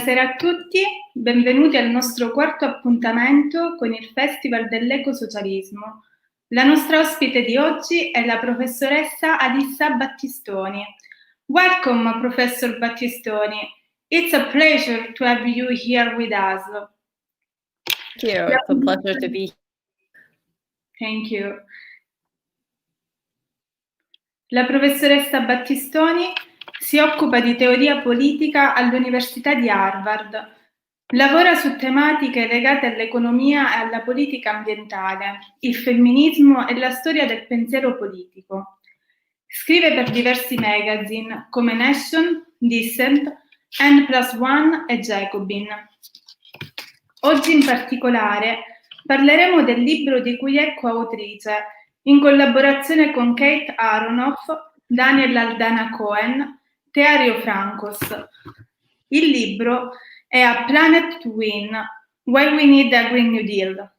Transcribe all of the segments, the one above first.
Buonasera a tutti, benvenuti al nostro quarto appuntamento con il Festival dell'Ecosocialismo. La nostra ospite di oggi è la professoressa Alyssa Battistoni. Welcome, Professor Battistoni. It's a pleasure to have you here with us. Thank you. It's a pleasure to be here. Thank you. La professoressa Battistoni si occupa di teoria politica all'Università di Harvard. Lavora su tematiche legate all'economia e alla politica ambientale, il femminismo e la storia del pensiero politico. Scrive per diversi magazine come Nation, Dissent, N+1 e Jacobin. Oggi in particolare parleremo del libro di cui è coautrice, in collaborazione con Kate Aronoff, Daniel Aldana Cohen, Teario Francos. Il libro è A Planet to Win, Why We Need a Green New Deal.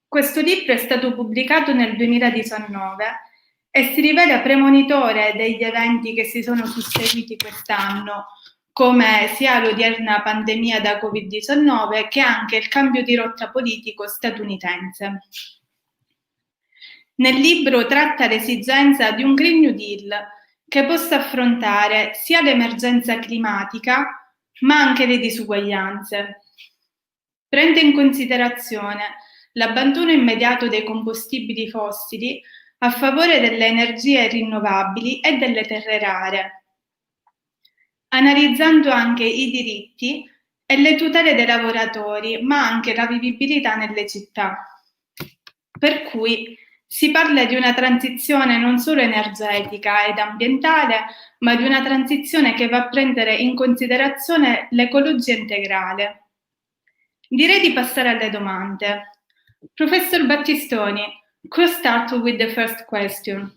Questo libro è stato pubblicato nel 2019 e si rivela premonitore degli eventi che si sono susseguiti quest'anno, come sia l'odierna pandemia da Covid-19 che anche il cambio di rotta politico statunitense. Nel libro tratta l'esigenza di un Green New Deal che possa affrontare sia l'emergenza climatica, ma anche le disuguaglianze. Prende in considerazione l'abbandono immediato dei combustibili fossili a favore delle energie rinnovabili e delle terre rare, analizzando anche i diritti e le tutele dei lavoratori, ma anche la vivibilità nelle città. Per cui si parla di una transizione non solo energetica ed ambientale, ma di una transizione che va a prendere in considerazione l'ecologia integrale. Direi di passare alle domande. Professor Battistoni, could start with the first question.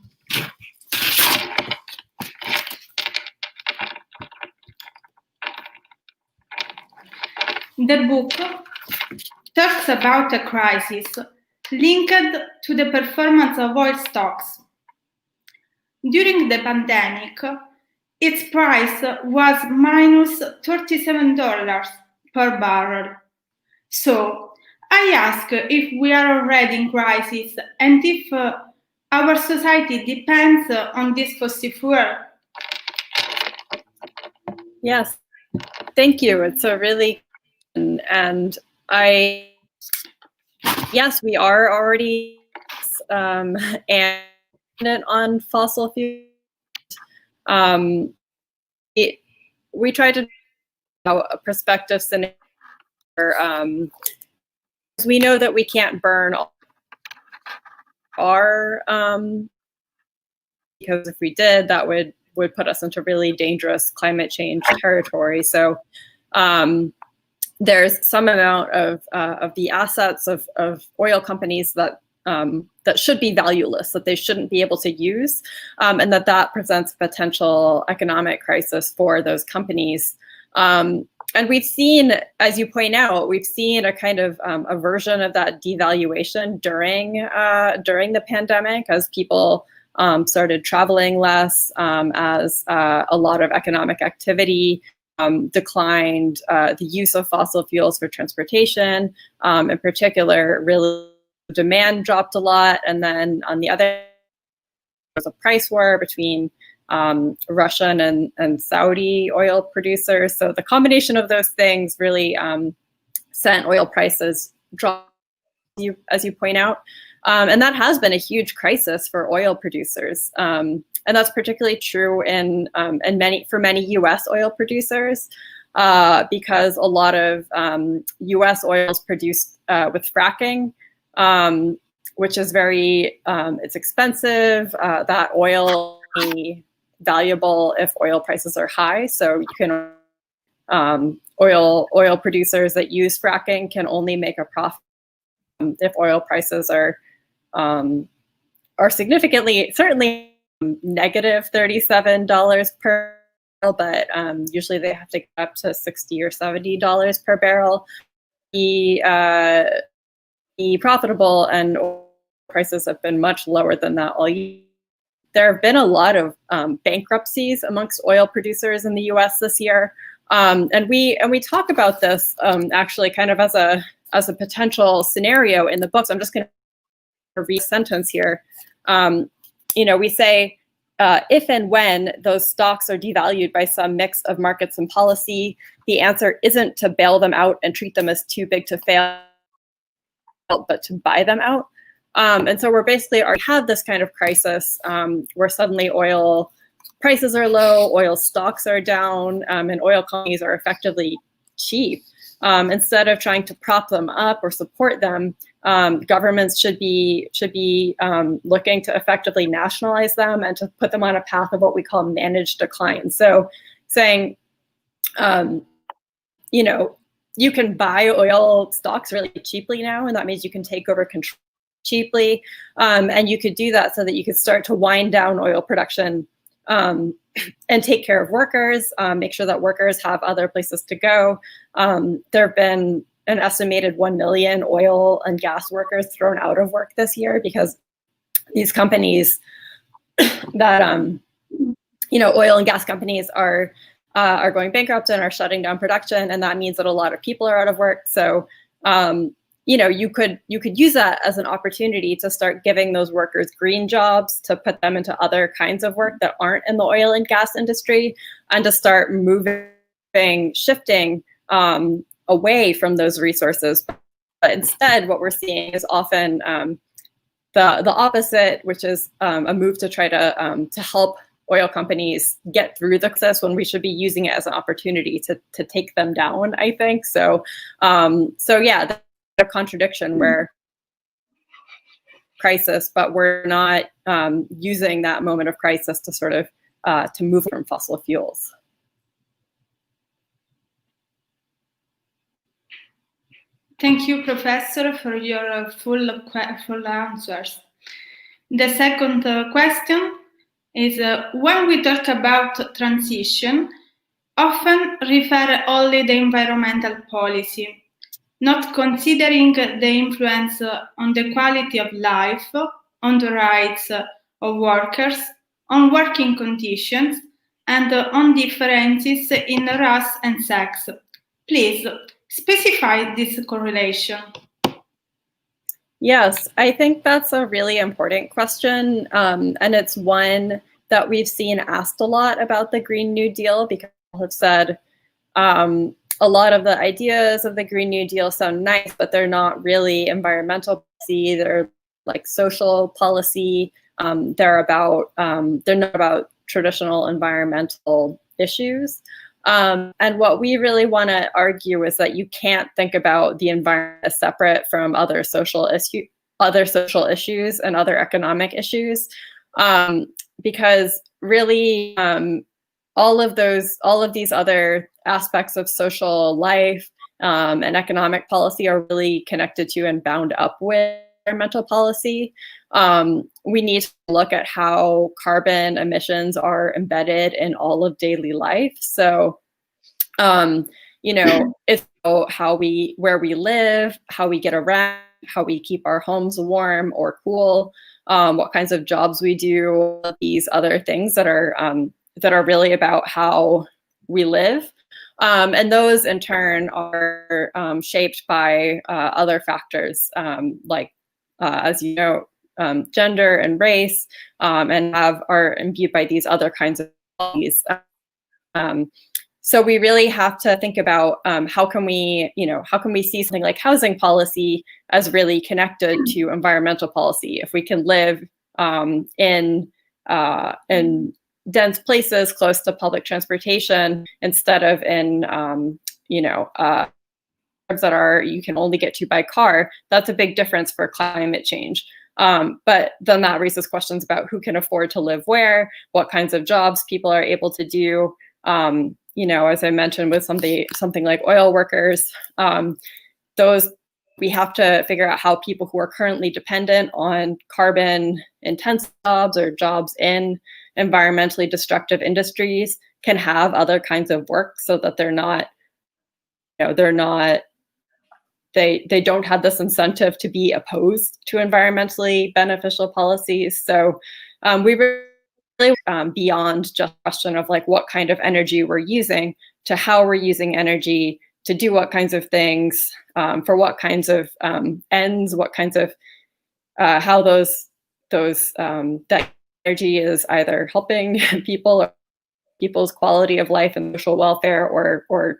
The book talks about a crisis linked to the performance of oil stocks. During the pandemic, its price was minus $37 per barrel. So, I ask if we are already in crisis and if our society depends on this fossil fuel. Yes, thank you. It's a really, and yes, we are already and on fossil fuels. We try to a prospective scenario. We know that we can't burn our because if we did, that would put us into really dangerous climate change territory. So there's some amount of the assets of oil companies that that should be valueless, that they shouldn't be able to use, and that presents a potential economic crisis for those companies. And we've seen, as you point out, we've seen a kind of a version of that devaluation during the pandemic as people started traveling less, as a lot of economic activity declined, the use of fossil fuels for transportation, in particular, really demand dropped a lot. And then on the other, there was a price war between Russian and Saudi oil producers. So the combination of those things really sent oil prices drop, as you point out. And that has been a huge crisis for oil producers. And that's particularly true for many US oil producers, because a lot of US oil is produced with fracking, which is very, it's expensive. That oil is valuable if oil prices are high. So you can, oil producers that use fracking can only make a profit if oil prices are significantly, certainly negative $37 per barrel, but usually they have to get up to $60 or $70 per barrel. Be profitable, and oil prices have been much lower than that all year. There have been a lot of bankruptcies amongst oil producers in the US this year. And we talk about this actually kind of as a potential scenario in the book. So I'm just going to read a sentence here. We say, if and when those stocks are devalued by some mix of markets and policy, the answer isn't to bail them out and treat them as too big to fail, but to buy them out. And so we're basically already have this kind of crisis where suddenly oil prices are low, oil stocks are down, and oil companies are effectively cheap. Instead of trying to prop them up or support them, governments should be looking to effectively nationalize them and to put them on a path of what we call managed decline. So saying, you can buy oil stocks really cheaply now, and that means you can take over control cheaply, and you could do that so that you could start to wind down oil production and take care of workers, make sure that workers have other places to go. There have been an estimated 1 million oil and gas workers thrown out of work this year because these companies that, oil and gas companies are going bankrupt and are shutting down production. And that means that a lot of people are out of work. So, you could use that as an opportunity to start giving those workers green jobs, to put them into other kinds of work that aren't in the oil and gas industry, and to start shifting away from those resources. But instead, what we're seeing is often the opposite, which is a move to try to help oil companies get through the crisis when we should be using it as an opportunity to take them down, I think. So yeah, a contradiction where crisis, but we're not using that moment of crisis to sort of to move from fossil fuels. Thank you, Professor, for your full answers. The second question is, when we talk about transition, often refer only the environmental policy, not considering the influence on the quality of life, on the rights of workers, on working conditions, and on differences in race and sex. Please specify this correlation. Yes, I think that's a really important question, and it's one that we've seen asked a lot about the Green New Deal, because people have said, a lot of the ideas of the Green New Deal sound nice, but they're not really environmental policy. They're like social policy. They're not about traditional environmental issues. And what we really want to argue is that you can't think about the environment as separate from other social issues and other economic issues, because really all of these other aspects of social life and economic policy are really connected to and bound up with environmental policy. We need to look at how carbon emissions are embedded in all of daily life. So, it's where we live, how we get around, how we keep our homes warm or cool, what kinds of jobs we do, these other things that are really about how we live. And those in turn are shaped by other factors like, as you know, gender and race, and are imbued by these other kinds of qualities. So we really have to think about how can we see something like housing policy as really connected to environmental policy. If we can live in dense places close to public transportation instead of in that you can only get to by car, that's a big difference for climate change. But then that raises questions about who can afford to live where, what kinds of jobs people are able to do. As I mentioned with something like oil workers, those we have to figure out how people who are currently dependent on carbon intensive jobs or jobs in environmentally destructive industries can have other kinds of work so that they don't have this incentive to be opposed to environmentally beneficial policies. So we really beyond just a question of like what kind of energy we're using, to how we're using energy, to do what kinds of things, for what kinds of ends, what kinds of how that energy is either helping people or people's quality of life and social welfare, or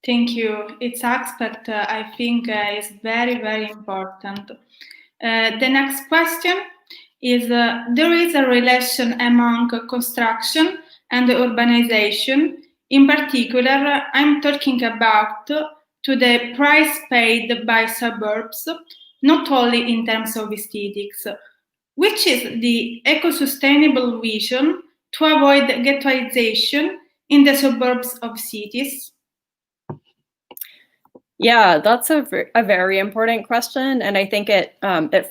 Thank you. It's aspect I think is very, very important. The next question is, there is a relation among construction and urbanization. In particular, I'm talking about to the price paid by suburbs, not only in terms of aesthetics. Which is the eco-sustainable vision to avoid ghettoization in the suburbs of cities? Yeah, that's a very important question, and I think it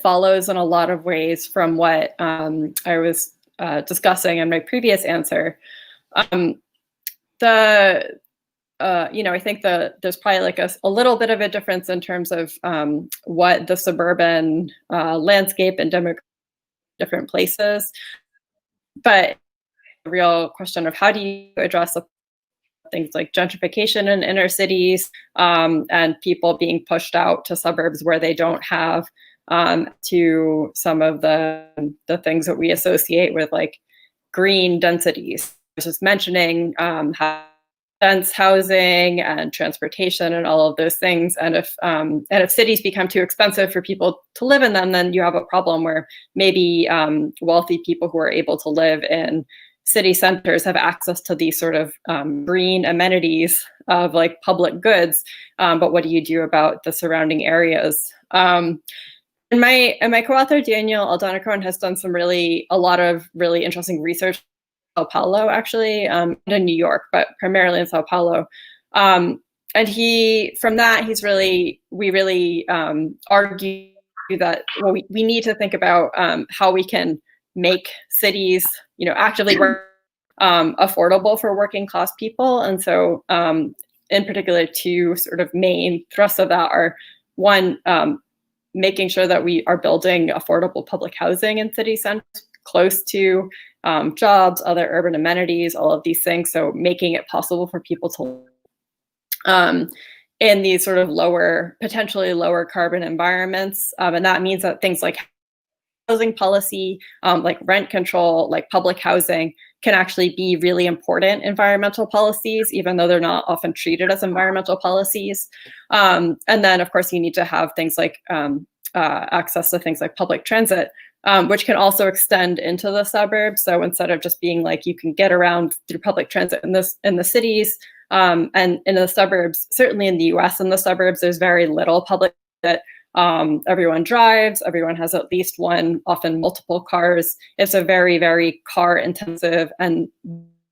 follows in a lot of ways from what I was discussing in my previous answer. I think there's probably like a little bit of a difference in terms of what the suburban landscape and different places, but the real question of how do you address things like gentrification in inner cities, and people being pushed out to suburbs where they don't have to some of the things that we associate with like green densities. I was just mentioning how dense housing and transportation and all of those things. And if cities become too expensive for people to live in them, then you have a problem where maybe wealthy people who are able to live in city centers have access to these sort of green amenities of like public goods, but what do you do about the surrounding areas? And my co-author Daniel Aldana-Cohen has done a lot of really interesting research in Sao Paulo, actually, and in New York, but primarily in Sao Paulo. And we really argue that we need to think about how we can make cities, actively work affordable for working class people. And so in particular, two sort of main thrusts of that are, one, making sure that we are building affordable public housing in city centers close to jobs, other urban amenities, all of these things. So making it possible for people to in these sort of potentially lower carbon environments. And that means that things like housing policy, like rent control, like public housing, can actually be really important environmental policies, even though they're not often treated as environmental policies. And then, of course, you need to have things like access to things like public transit, which can also extend into the suburbs. So instead of just being like you can get around through public transit in the cities and in the suburbs, certainly in the US, in the suburbs, there's very little public transit. Everyone drives, everyone has at least one, often multiple cars. It's a very, very car intensive and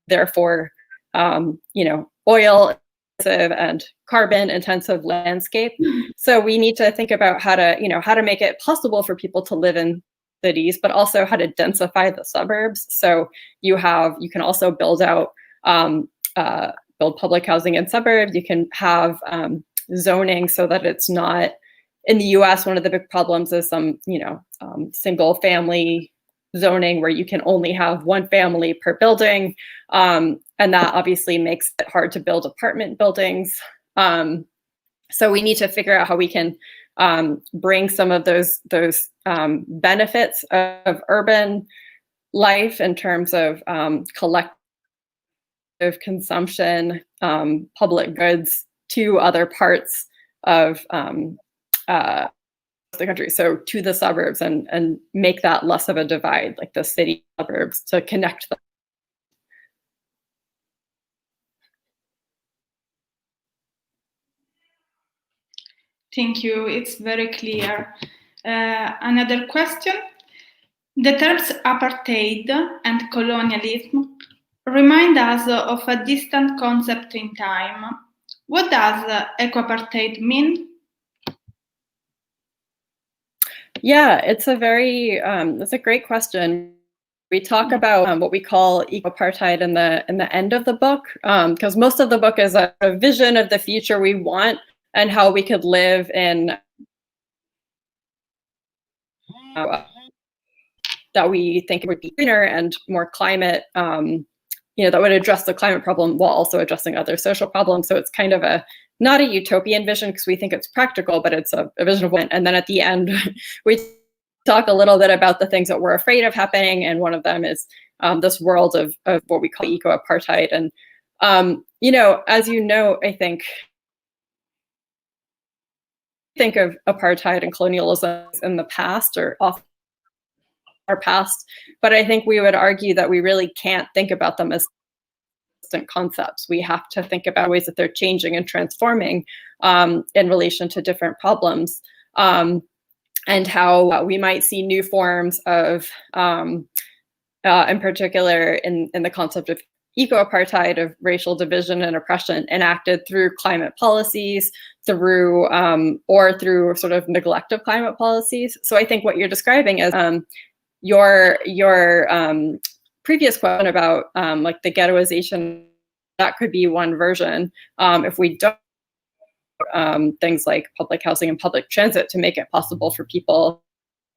therefore, oil intensive and carbon intensive landscape. So we need to think about how to make it possible for people to live in cities, but also how to densify the suburbs. So you can also build out, build public housing in suburbs. You can have zoning so that it's not. In the US, one of the big problems is some, single family zoning where you can only have one family per building. And that obviously makes it hard to build apartment buildings. So we need to figure out how we can bring some of those benefits of urban life in terms of collective consumption, public goods to other parts of the country, so to the suburbs, and make that less of a divide, like the city suburbs, to connect them. Thank you. It's very clear. Another question. The terms apartheid and colonialism remind us of a distant concept in time. What does eco-apartheid mean? Yeah, it's a great question. We talk about what we call eco-apartheid in the end of the book, because most of the book is a vision of the future we want and how we could live in that we think would be greener and more climate, that would address the climate problem while also addressing other social problems. So it's kind of not a utopian vision because we think it's practical, but it's a vision of one. And then at the end, we talk a little bit about the things that we're afraid of happening. And one of them is this world of what we call eco-apartheid. And, as you know, I think of apartheid and colonialism in the past or off our past, but I think we would argue that we really can't think about them as distant concepts. We have to think about ways that they're changing and transforming in relation to different problems, and how we might see new forms of, in particular, in the concept of eco-apartheid, of racial division and oppression enacted through climate policies, through sort of neglect of climate policies. So I think what you're describing is your previous question about like the ghettoization, that could be one version. If we don't things like public housing and public transit to make it possible for people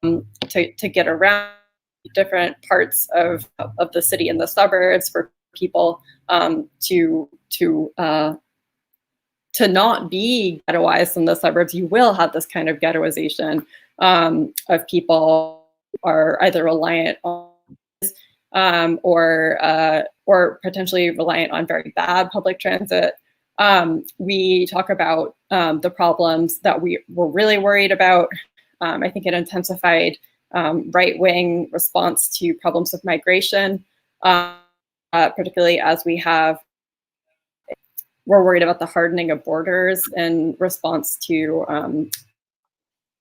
to get around different parts of the city and the suburbs, for people to not be ghettoized in the suburbs, you will have this kind of ghettoization of people are either reliant on or potentially reliant on very bad public transit. We talk about the problems that we were really worried about. I think it intensified right-wing response to problems of migration, particularly as we're worried about the hardening of borders in response to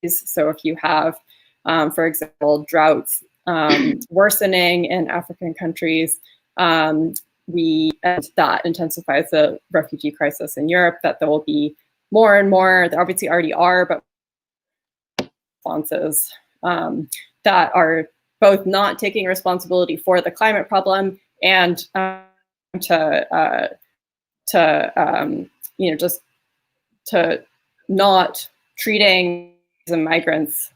so if you have, for example, droughts worsening in African countries, and that intensifies the refugee crisis in Europe, that there will be more and more, there obviously already are, but responses that are both not taking responsibility for the climate problem and to not treating the migrants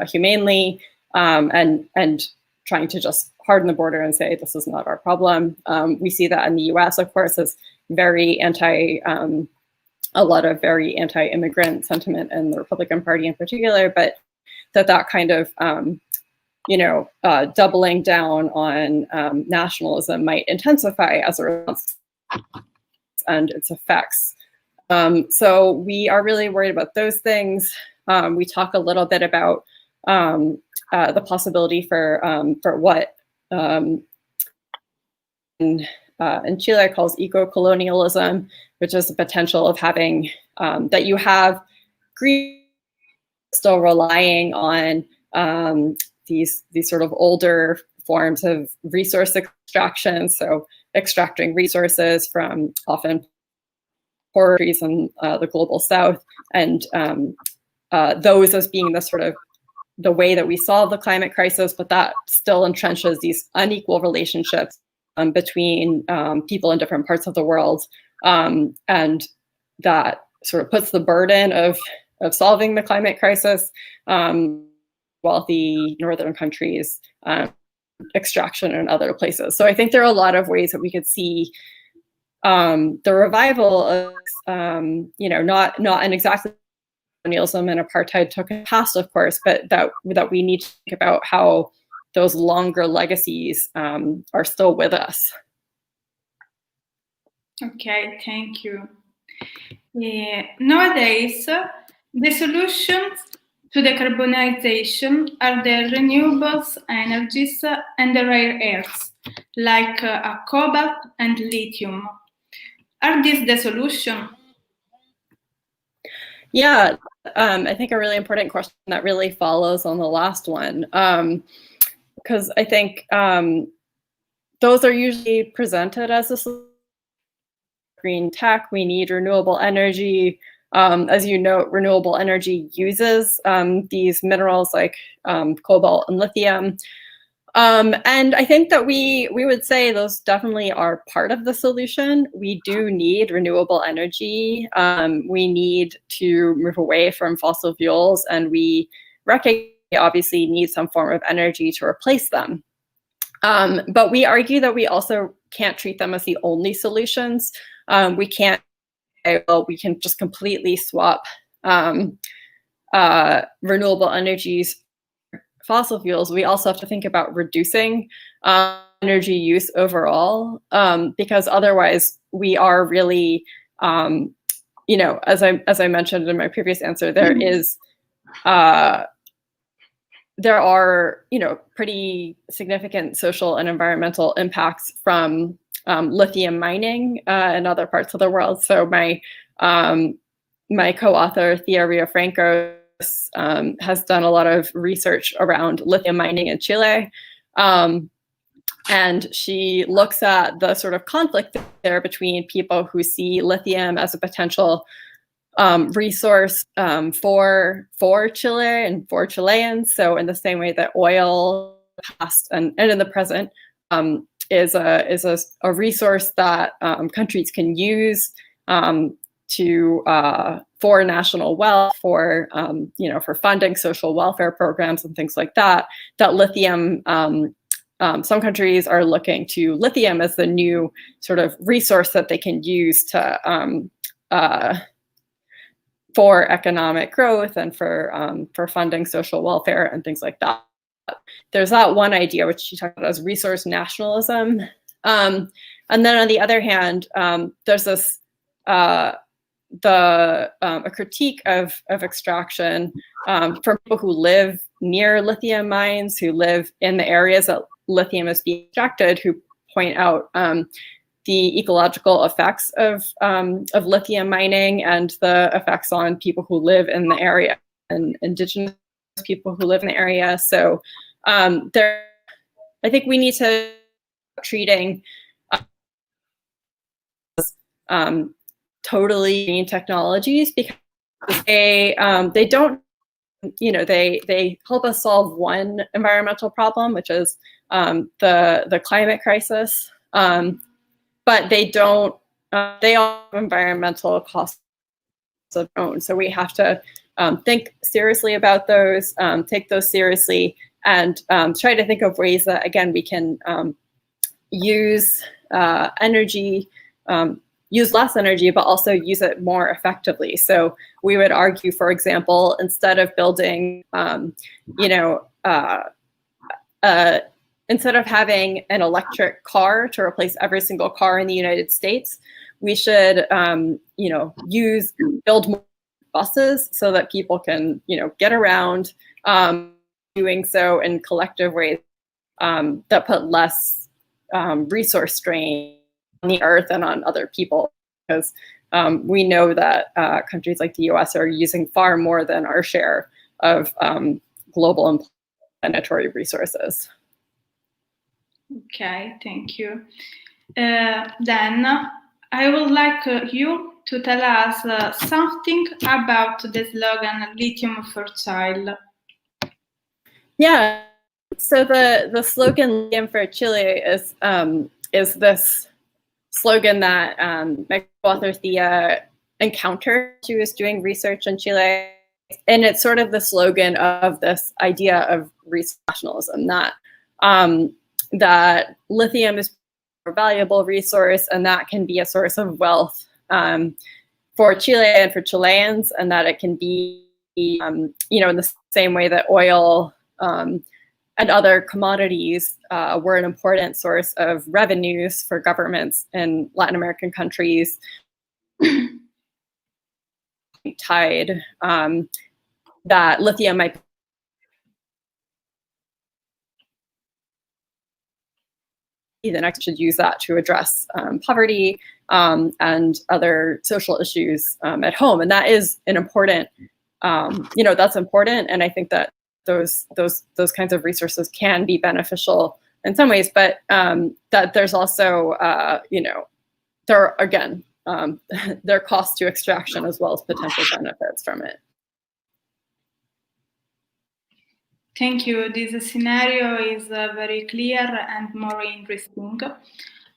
humanely, and trying to just harden the border and say this is not our problem. We see that in the U.S., of course, as a lot of very anti-immigrant sentiment in the Republican Party in particular, but that kind of doubling down on nationalism might intensify as a response and its effects. So we are really worried about those things. We talk a little bit about the possibility for what in Chile calls eco-colonialism, which is the potential of having that you have Greece still relying on these sort of older forms of resource extraction, so extracting resources from often poorer countries in the global south, and those as being the sort of the way that we solve the climate crisis, but that still entrenches these unequal relationships between people in different parts of the world, and that sort of puts the burden of solving the climate crisis wealthy northern countries, extraction in other places. So I think there are a lot of ways that we could see the revival of, not in exactly colonialism and apartheid took in the past, of course, but that we need to think about how those longer legacies are still with us. Okay, thank you. Nowadays, the solutions to decarbonization are the renewables energies and the rare earths, like cobalt and lithium. Are these the solution? Yeah, I think a really important question that really follows on the last one, because I think those are usually presented as a green tech. We need renewable energy. As you know, renewable energy uses these minerals like cobalt and lithium. And I think that we would say those definitely are part of the solution. We do need renewable energy. We need to move away from fossil fuels, and we recognize obviously need some form of energy to replace them. But we argue that we also can't treat them as the only solutions. We can't say, well, we can just completely swap renewable energies, fossil fuels. We also have to think about reducing energy use overall, because otherwise we are really, as I mentioned in my previous answer, there are pretty significant social and environmental impacts from lithium mining in other parts of the world. So my co-author Thea Riofranco has done a lot of research around lithium mining in Chile. And she looks at the sort of conflict there between people who see lithium as a potential resource for Chile and for Chileans. So in the same way that oil past and in the present is a resource that countries can use for national wealth, for funding social welfare programs and things like that. That lithium, some countries are looking to lithium as the new sort of resource that they can use to for economic growth and for funding social welfare and things like that. There's that one idea which she talked about as resource nationalism, and then on the other hand, there's this a critique of extraction from people who live near lithium mines, who live in the areas that lithium is being extracted, who point out the ecological effects of lithium mining and the effects on people who live in the area and indigenous people who live in the area. So I think we need to treating totally green technologies because they don't, they help us solve one environmental problem, which is the climate crisis. But they don't, they all have environmental costs of their own. So we have to think seriously about those, take those seriously, and try to think of ways that, again, we can use energy, use less energy, but also use it more effectively. So we would argue, for example, instead of building, instead of having an electric car to replace every single car in the United States, we should, build more buses so that people can, get around, doing so in collective ways that put less resource strain on the earth and on other people, because we know that countries like the US are using far more than our share of global and planetary resources. Okay, thank you. Then I would like you to tell us something about the slogan "Lithium for Chile." Yeah, so the slogan "Lithium for Chile" is this slogan that my co-author Thea encountered. She was doing research in Chile, and it's sort of the slogan of this idea of resource nationalism, that lithium is a valuable resource and that can be a source of wealth for Chile and for Chileans, and that it can be, in the same way that oil and other commodities were an important source of revenues for governments in Latin American countries, tied that lithium might the next should use that to address poverty and other social issues at home. And that is an important, that's important. And I think that those kinds of resources can be beneficial in some ways, but that there's also, there are, again, there are costs to extraction as well as potential benefits from it. Thank you. This scenario is very clear and more interesting.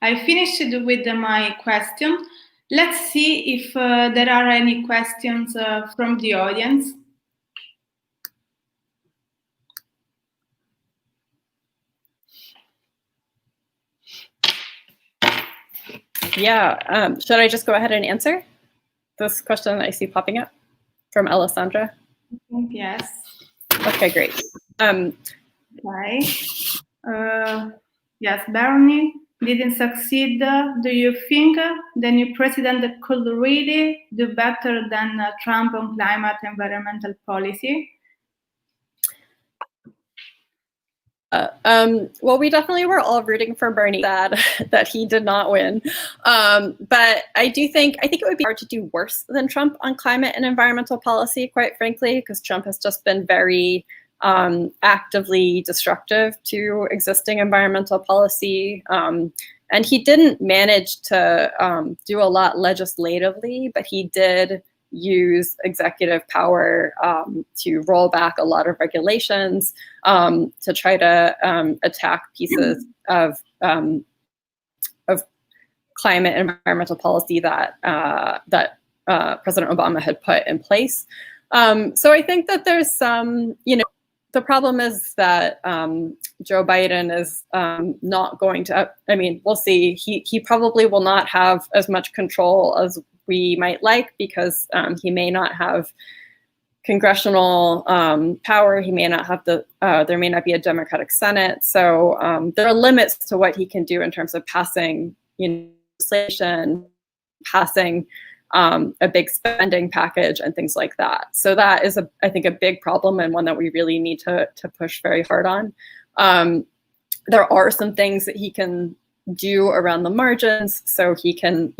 I finished with my question. Let's see if there are any questions from the audience. Yeah, should I just go ahead and answer this question I see popping up from Alessandra? Yes. Okay, great. Okay. Yes, Bernie didn't succeed. Do you think the new president could really do better than Trump on climate environmental policy? Well, we definitely were all rooting for Bernie that he did not win. But I think it would be hard to do worse than Trump on climate and environmental policy, quite frankly, because Trump has just been very actively destructive to existing environmental policy. And he didn't manage to do a lot legislatively, but he did use executive power to roll back a lot of regulations, to try to attack pieces of climate and environmental policy that President Obama had put in place. So I think that there's some, the problem is that Joe Biden is not going to, we'll see. He probably will not have as much control as we might like, because he may not have congressional power. He may not have there may not be a Democratic Senate. So there are limits to what he can do in terms of passing legislation, passing a big spending package and things like that. So that is, I think, a big problem, and one that we really need to push very hard on. There are some things that he can do around the margins. So he can,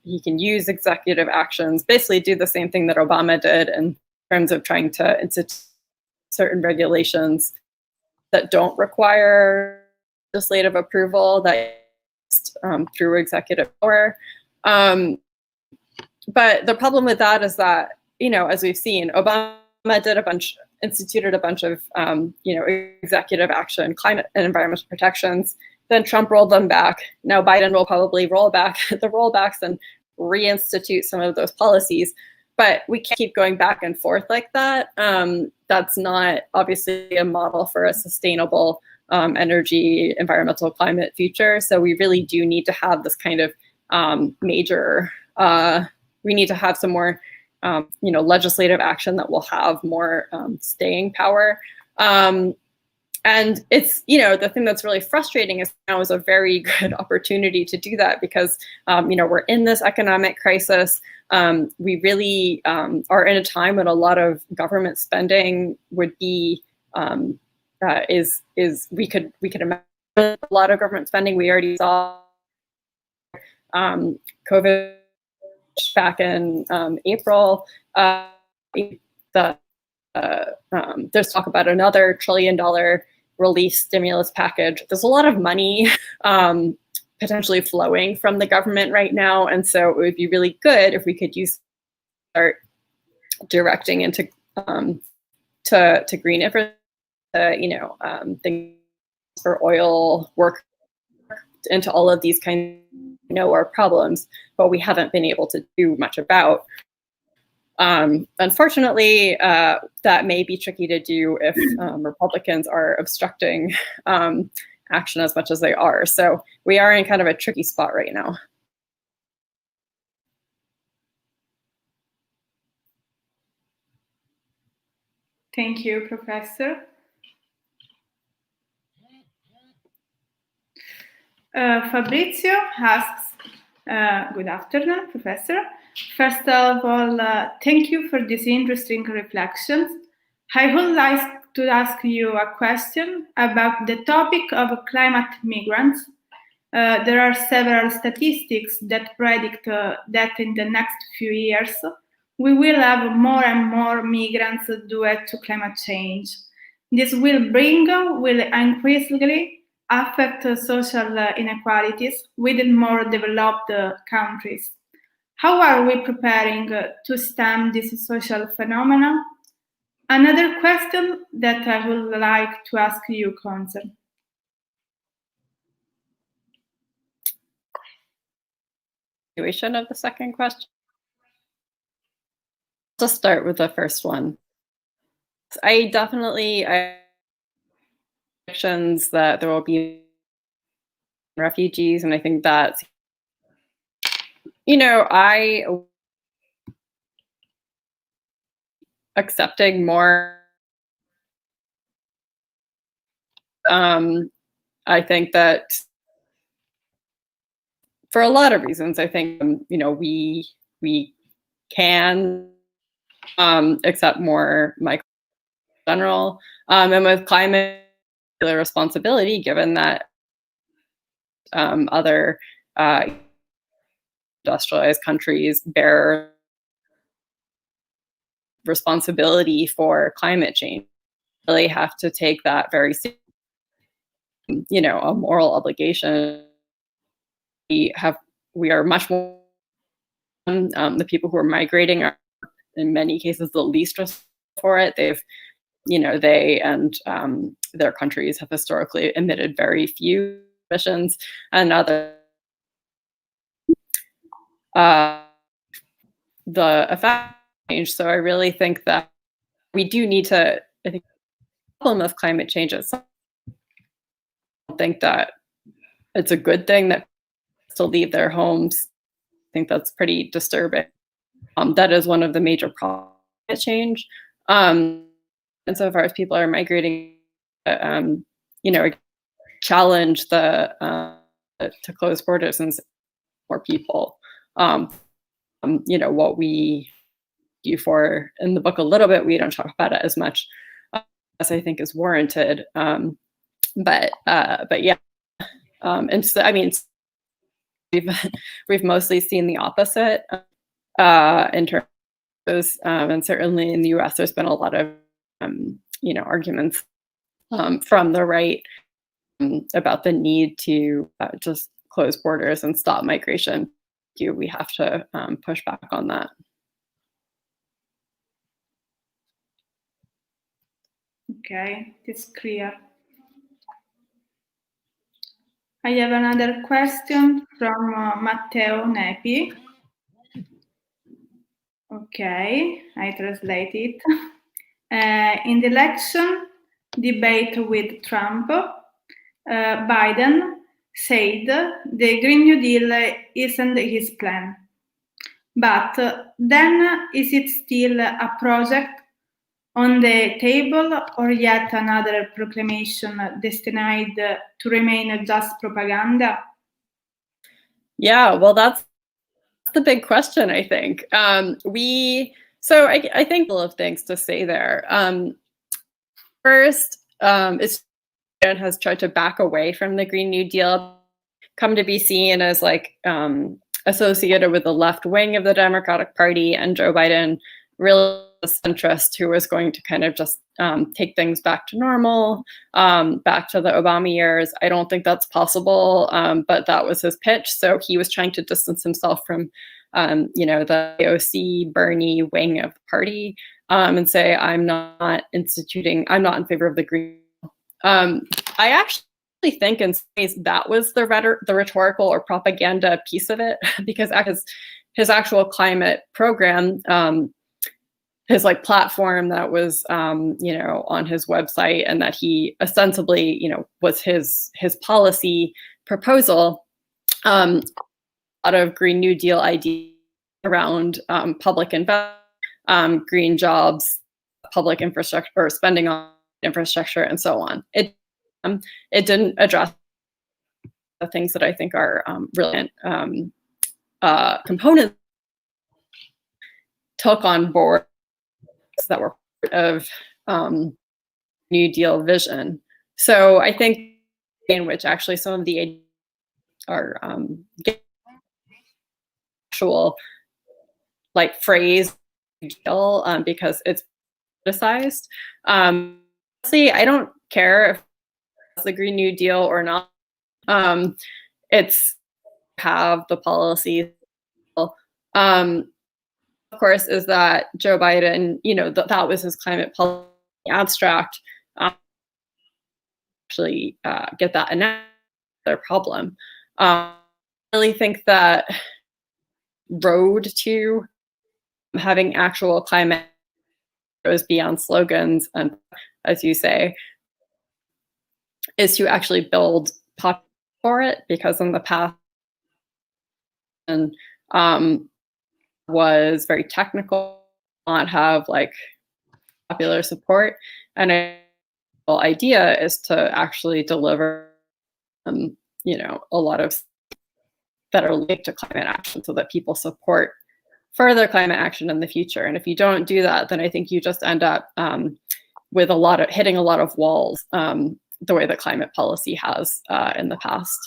he can use executive actions, basically do the same thing that Obama did in terms of trying to institute certain regulations that don't require legislative approval, that through executive power. But the problem with that is that, as we've seen, Obama instituted a bunch of, executive action, climate and environmental protections. Then Trump rolled them back. Now Biden will probably roll back the rollbacks and reinstitute some of those policies. But we can't keep going back and forth like that. That's not obviously a model for a sustainable energy, environmental, climate future. So we really do need to have this kind of major, we need to have some more, legislative action that will have more staying power. And it's, the thing that's really frustrating is now is a very good opportunity to do that, because, we're in this economic crisis. We really are in a time when a lot of government spending would be, we could imagine a lot of government spending. We already saw COVID back in April. There's talk about another $1 trillion release stimulus package. There's a lot of money potentially flowing from the government right now, and so it would be really good if we could start directing into to green infrastructure, things for oil work, into all of these kinds of our problems, but we haven't been able to do much about. Unfortunately, that may be tricky to do if Republicans are obstructing action as much as they are. So we are in kind of a tricky spot right now. Thank you, Professor. Fabrizio asks, good afternoon, Professor. First of all, thank you for these interesting reflections. I would like to ask you a question about the topic of climate migrants. There are several statistics that predict that in the next few years, we will have more and more migrants due to climate change. This will increasingly affect social inequalities within more developed countries. How are we preparing to stem this social phenomenon? Another question that I would like to ask you, Concern. Of the second question. Let's start with the first one. I definitely predictions that there will be refugees, and I think that's I accepting more. I think that for a lot of reasons, I think we can accept more micro in general, and with climate responsibility, given that other industrialized countries bear responsibility for climate change, really have to take that very seriously, a moral obligation. We are much more the people who are migrating are in many cases the least responsible for it. They and their countries have historically emitted very few emissions, and other the effect change. So I really think that we do need to. I think the problem of climate change is, I don't think that it's a good thing that to leave their homes. I think that's pretty disturbing. That is one of the major problems of climate change. And so far as people are migrating, challenge the to close borders and more people. What we do for in the book a little bit, we don't talk about it as much as I think is warranted. But yeah, and so I mean, we've mostly seen the opposite in terms of, and certainly in the U.S. there's been a lot of arguments from the right about the need to just close borders and stop migration. We have to push back on that. Okay, it's clear. I have another question from Matteo Nepi. Okay, I translate it. In the election debate with Trump, Biden said the Green New Deal isn't his plan. But then is it still a project on the table or yet another proclamation destined to remain just propaganda? Yeah, well, that's the big question, I think. I think a couple of things to say there. First, it has tried to back away from the Green New Deal, come to be seen as like associated with the left wing of the Democratic Party, and Joe Biden really a centrist who was going to kind of just take things back to normal, back to the Obama years. I don't think that's possible, but that was his pitch. So he was trying to distance himself from, the AOC Bernie wing of the party, and say, I'm not in favor of the Green. I actually think in some ways that was the rhetorical or propaganda piece of it, because his actual climate program, his like platform that was on his website, and that he ostensibly was his policy proposal, a lot of Green New Deal ideas around public investment, green jobs, public infrastructure, or spending on infrastructure, and so on. It didn't address the things that I think are brilliant components. Took on board that were part of New Deal vision. So I think in which actually some of the are actual like phrase deal, because it's criticized. See, I don't care if it's the Green New Deal or not. It's have the policy. Of course, is that Joe Biden, that was his climate policy abstract. Actually, get that another problem. I really think that road to having actual climate goes beyond slogans, and as you say, is to actually build for it, because in the past, and was very technical, not have like popular support, and the idea is to actually deliver, you know, a lot of that are linked to climate action, so that people support further climate action in the future. And if you don't do that, then I think you just end up with hitting a lot of walls, the way that climate policy has in the past.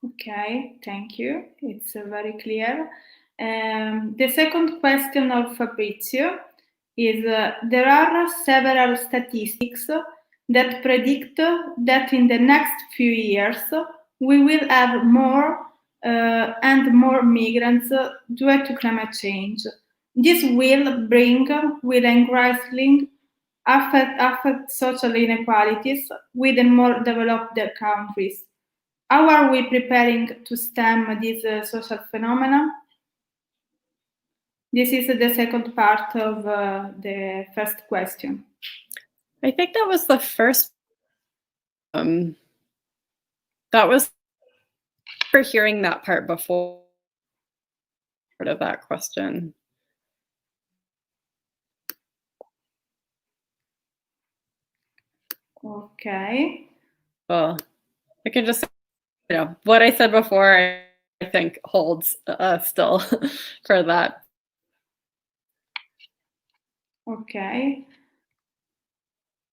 Okay, thank you. It's very clear. The second question of Fabrizio is, there are several statistics that predict that in the next few years we will have more and more migrants due to climate change. This will increasingly affect social inequalities within more developed countries. How are we preparing to stem this social phenomena? This is the second part of the first question. I think that was the first. That was for hearing that part before. Part of that question. Okay. Well, I can just, you know, what I said before, I think holds still for that. Okay.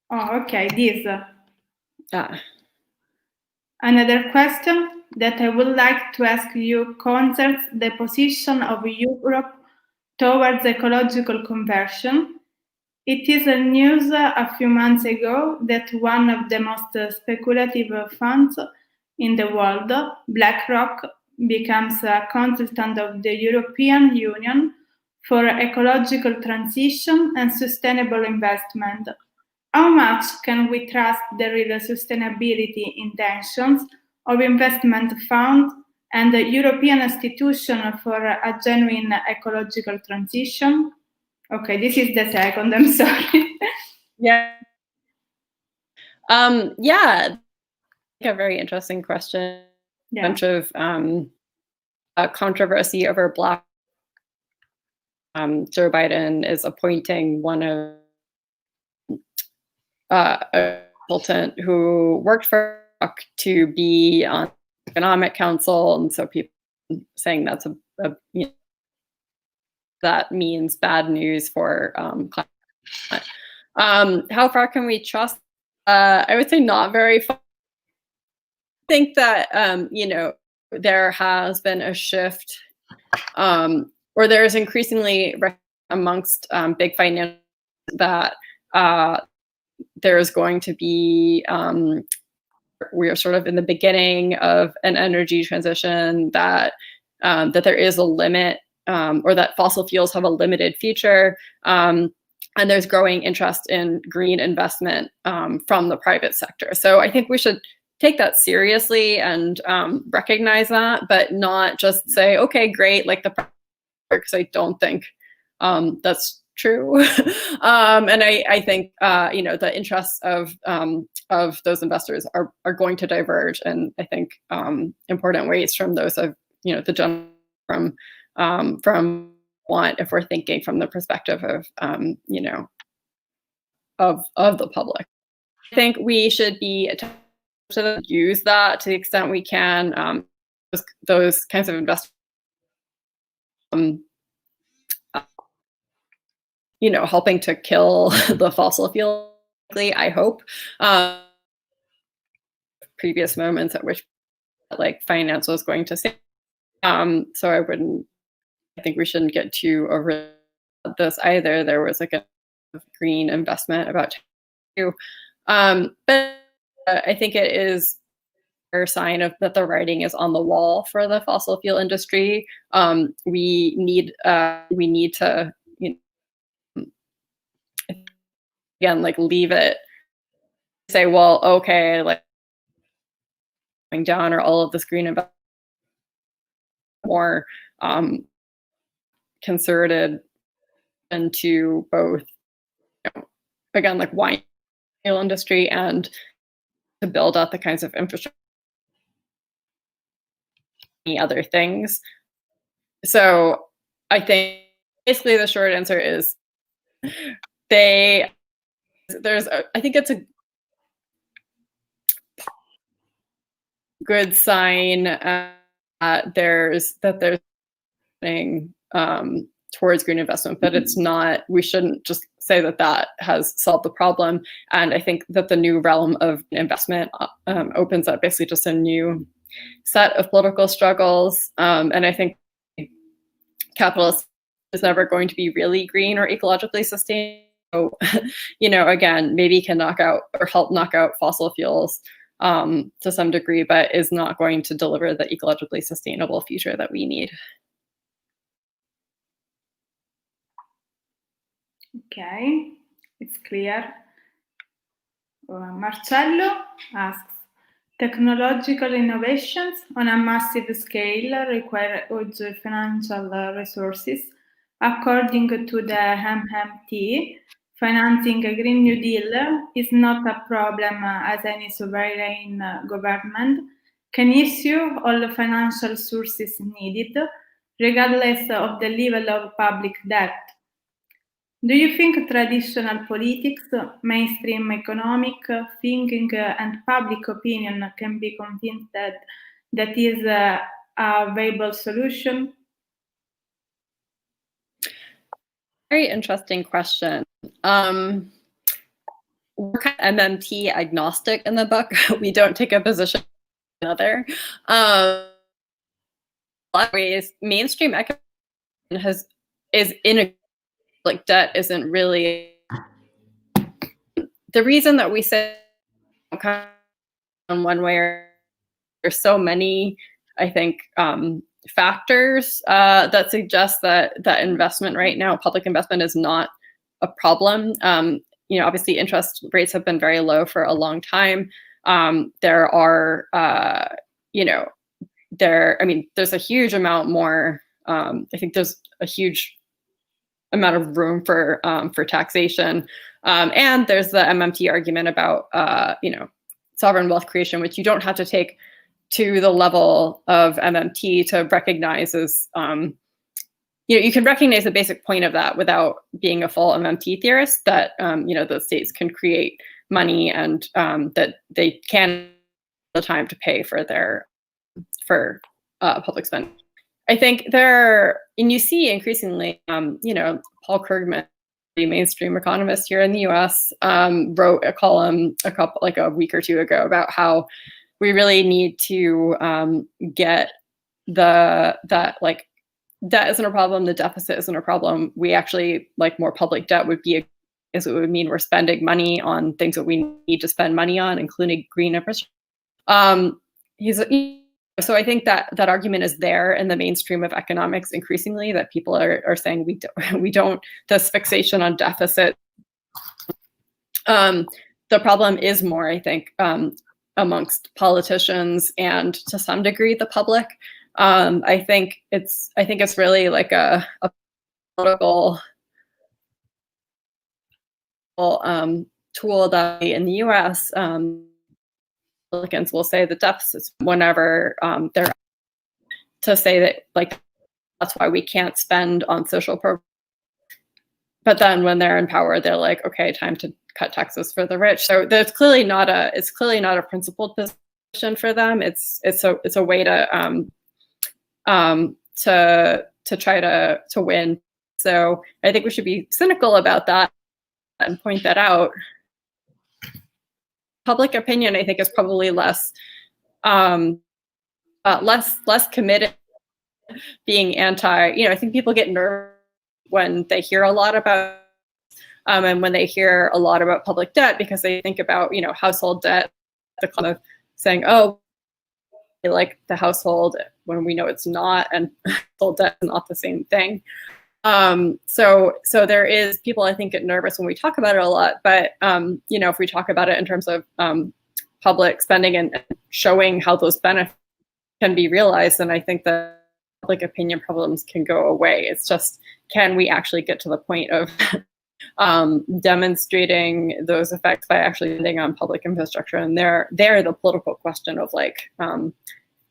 Oh, okay. This. Another question that I would like to ask you concerns the position of Europe towards ecological conversion. It is news a few months ago that one of the most speculative funds in the world, BlackRock, becomes a consultant of the European Union for ecological transition and sustainable investment. How much can we trust the real sustainability intentions of investment funds and the European institution for a genuine ecological transition? Okay, this is the second, I'm sorry. Yeah. Yeah, a very interesting question. Yeah. A bunch of controversy over Black. Joe Biden is appointing one of a consultant who worked for to be on economic council, and so people saying that's you know, that means bad news for climate. How far can we trust? I would say not very far. I think that you know, there has been a shift, or there is increasingly amongst big financial that there's going to be, we are sort of in the beginning of an energy transition, that that there is a limit, or that fossil fuels have a limited future, and there's growing interest in green investment from the private sector. So I think we should take that seriously and recognize that, but not just say, okay, great, like because I don't think that's true. And I think you know, the interests of those investors are going to diverge, and I think important ways from those of, you know, the general from want, if we're thinking from the perspective of you know, of the public. I think we should be to use that to the extent we can. Those kinds of investments. You know, helping to kill the fossil fuel, I hope. Previous moments at which like finance was going to say, so I think we shouldn't get too over this either. There was like a green investment about too, but I think it is a sign of that the writing is on the wall for the fossil fuel industry. We need to, you know, again, like leave it, say, well, okay, like going down, or all of this green investment more concerted into both, you know, again, like wine industry, and to build out the kinds of infrastructure many other things. So I think basically the short answer is I think it's a good sign that there's thing towards green investment, but it's not, we shouldn't just say that that has solved the problem. And I think that the new realm of investment opens up basically just a new set of political struggles. And I think capitalism is never going to be really green or ecologically sustainable. So, again, maybe can knock out or help knock out fossil fuels to some degree, but is not going to deliver the ecologically sustainable future that we need. Okay, it's clear. Marcello asks, technological innovations on a massive scale require huge financial resources. According to the MMT, financing a Green New Deal is not a problem as any sovereign government can issue all the financial sources needed, regardless of the level of public debt. Do you think traditional politics, mainstream economic thinking, and public opinion can be convinced that is a viable solution? Very interesting question. We're kind of MMT agnostic in the book. We don't take a position on another. A lot of ways, mainstream economics is in like debt isn't really the reason that we say on one way or there's so many, I think, factors that suggest that investment right now, public investment, is not a problem. Obviously interest rates have been very low for a long time. There are, there's a huge amount more. I think there's a huge amount of room for taxation, and there's the MMT argument about sovereign wealth creation, which you don't have to take to the level of MMT to recognize as you can recognize the basic point of that without being a full MMT theorist, that the states can create money and that they can the time to pay for their public spending. I think and you see increasingly, Paul Krugman, the mainstream economist here in the U.S., wrote a column a week or two ago about how we really need to get that debt isn't a problem, the deficit isn't a problem. We actually more public debt would be it would mean we're spending money on things that we need to spend money on, including green infrastructure. So I think that argument is there in the mainstream of economics increasingly, that people are saying we don't this fixation on deficit. The problem is more, I think, amongst politicians and to some degree the public. I think it's really like a political tool that in the U.S. Republicans will say the deficits whenever they're to say that that's why we can't spend on social programs. But then when they're in power, they're like, okay, time to cut taxes for the rich. So there's clearly not a principled position for them. It's a way to try to win. So I think we should be cynical about that and point that out. Public opinion, I think, is probably less committed, being anti. I think people get nervous when they hear a lot about and when they hear a lot about public debt, because they think about household debt, the kind of saying, oh, like the household, when we know it's not, and household debt is not the same thing. So there is people, I think, get nervous when we talk about it a lot, but if we talk about it in terms of public spending and showing how those benefits can be realized, then I think that public opinion problems can go away. It's just, can we actually get to the point of demonstrating those effects by actually spending on public infrastructure? And they're the political question of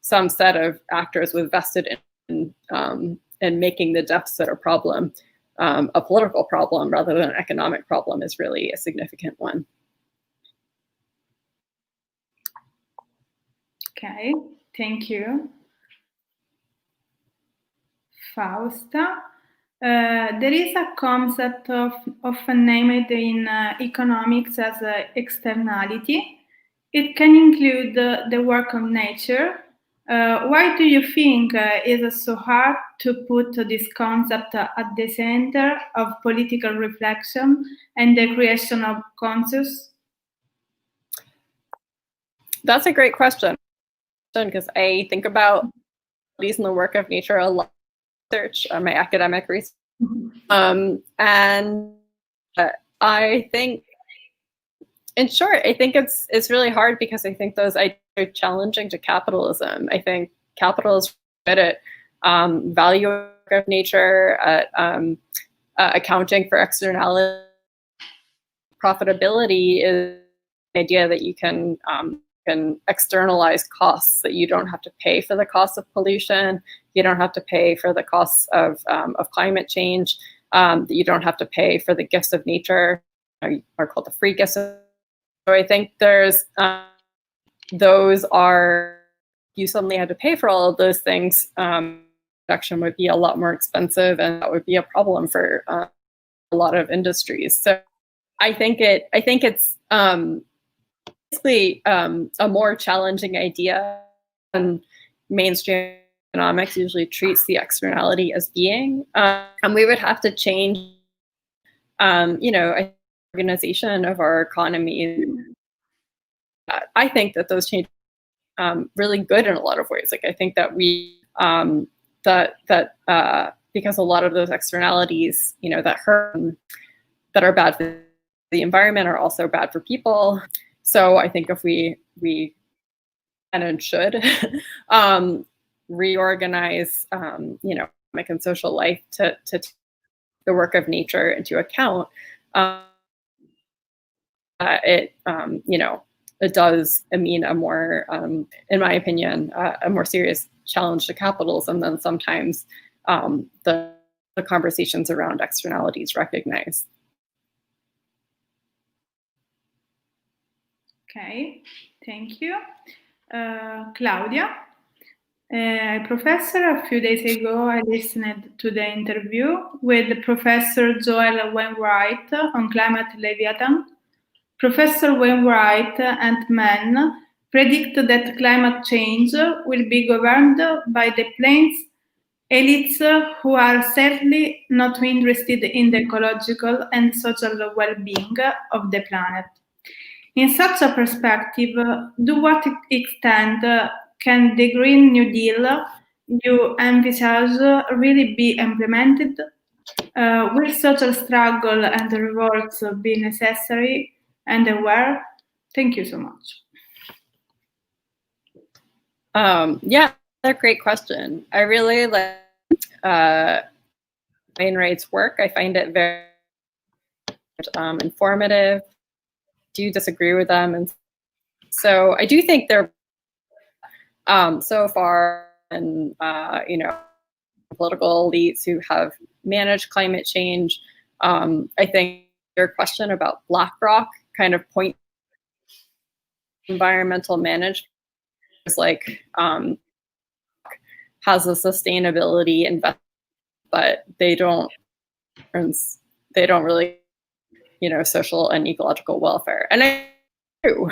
some set of actors with vested in making the deficit a problem, a political problem rather than an economic problem, is really a significant one. Okay, thank you. Fausta. There is a concept often named in economics as externality. It can include the work of nature. Why do you think it is so hard to put this concept at the center of political reflection and the creation of consensus? That's a great question, because I think about these in the work of nature a lot. Research, my academic research, and I think, in short, I think it's really hard because I think those ideas are challenging to capitalism. I think capital is good at value of nature, at accounting for externality. Profitability is the idea that you can externalize costs, that you don't have to pay for the cost of pollution, you don't have to pay for the costs of climate change, that you don't have to pay for the gifts of nature, are called the free gifts. So I think there's those are, you suddenly had to pay for all of those things. Production would be a lot more expensive, and that would be a problem for a lot of industries. So I think it's basically a more challenging idea, and mainstream economics usually treats the externality as being, and we would have to change, organization of our economy. I think that those changes really good in a lot of ways. Like I think that we because a lot of those externalities, that hurt, that are bad for the environment, are also bad for people. So I think if we can and should reorganize, economic and social life to take the work of nature into account, it does mean a more, in my opinion, a more serious challenge to capitalism than sometimes the conversations around externalities recognize. Okay, thank you. Claudia, Professor, a few days ago I listened to the interview with Professor Joel Wainwright on climate leviathan. Professor Wainwright and Mann predict that climate change will be governed by the plains elites who are sadly not interested in the ecological and social well-being of the planet. In such a perspective, to what extent can the Green New Deal you envisage really be implemented? Will social struggle and revolts be necessary and where? Thank you so much. Yeah, that's a great question. I really like Wainwright's work. I find it very informative. Do disagree with them, and so I do think they're so far, and political elites who have managed climate change. I think your question about BlackRock kind of point environmental management is like has a sustainability investment, but they don't really social and ecological welfare. And I do.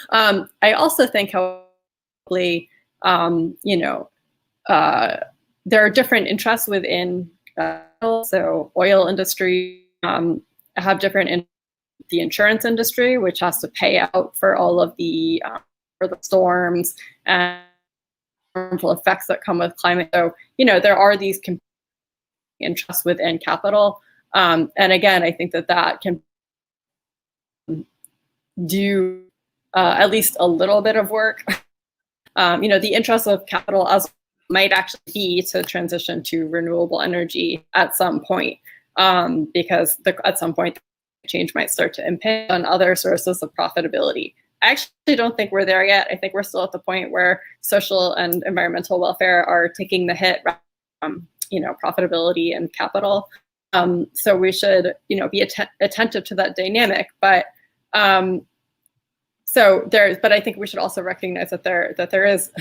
I also think, however, there are different interests within so oil industry have different the insurance industry, which has to pay out for all of the for the storms and harmful effects that come with climate. So there are these interests within capital, and again, I think that can do at least a little bit of work. The interest of capital as might actually be to transition to renewable energy at some point, because at some point change might start to impinge on other sources of profitability. actually don't think we're there yet. I think we're still at the point where social and environmental welfare are taking the hit from, profitability and capital. So we should, be attentive to that dynamic. But but I think we should also recognize that there is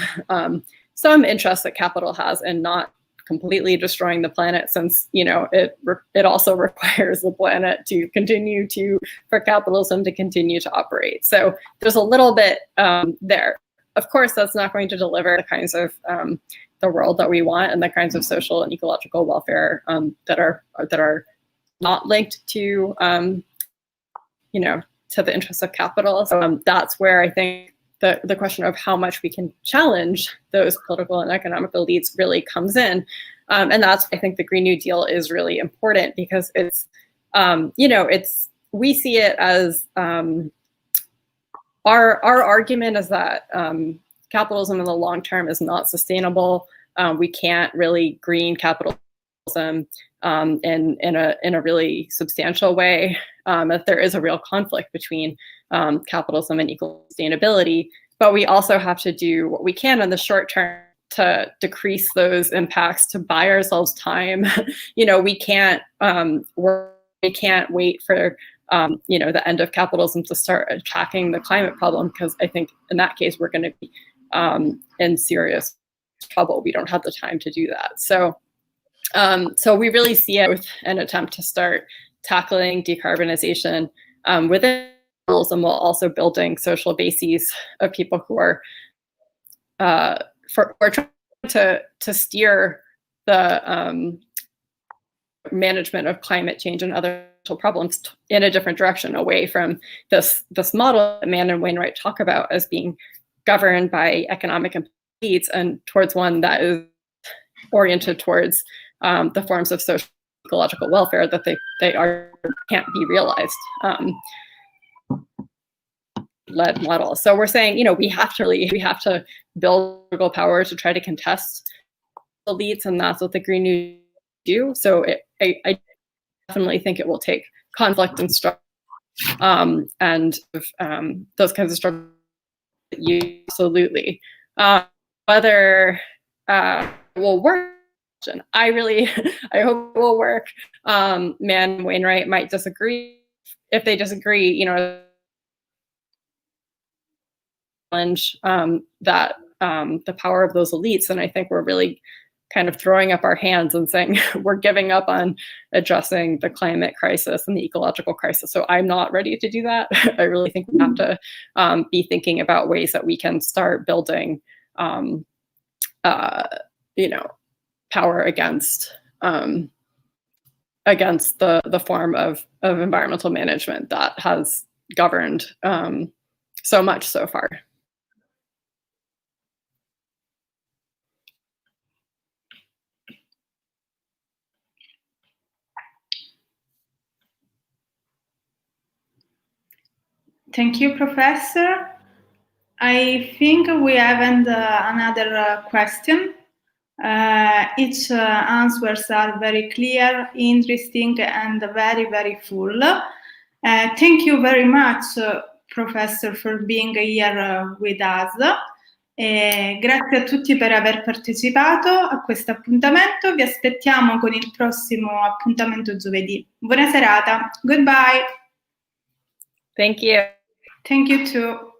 some interest that capital has in not completely destroying the planet, since it also requires the planet to continue for capitalism to continue to operate. So there's a little bit there. Of course, that's not going to deliver the kinds of the world that we want and the kinds of social and ecological welfare that are not linked to to the interests of capital. So that's where I think the question of how much we can challenge those political and economic elites really comes in. And that's, I think, the Green New Deal is really important, because it's, we see it as, our argument is that capitalism in the long term is not sustainable. We can't really green capitalism in a really substantial way. That there is a real conflict between capitalism and equal sustainability, but we also have to do what we can in the short term to decrease those impacts, to buy ourselves time. We can't wait for the end of capitalism to start attacking the climate problem, because I think in that case we're going to be in serious trouble. We don't have the time to do that. So we really see it with an attempt to start tackling decarbonization within capitalism, while also building social bases of people who are trying to steer the management of climate change and other social problems in a different direction, away from this model that Mann and Wainwright talk about as being governed by economic elites, and towards one that is oriented towards the forms of social ecological welfare that can't be realized. Led model. So we're saying, we have to build political power to try to contest elites, and that's what the Green New Deal do. So I definitely think it will take conflict and struggle, and those kinds of struggles. Absolutely. Whether it will work, I hope it will work. Mann and Wainwright might disagree. If they disagree, challenge that the power of those elites, and I think we're really kind of throwing up our hands and saying we're giving up on addressing the climate crisis and the ecological crisis. So I'm not ready to do that. I really think we have to be thinking about ways that we can start building power against the form of environmental management that has governed so much so far. Thank you, Professor. I think we have another question. Each answers are very clear, interesting, and very, very full. Thank you very much, Professor, for being here with us. Grazie a tutti per aver partecipato a questo appuntamento. Vi aspettiamo con il prossimo appuntamento giovedì. Buona serata. Goodbye. Thank you. Thank you too.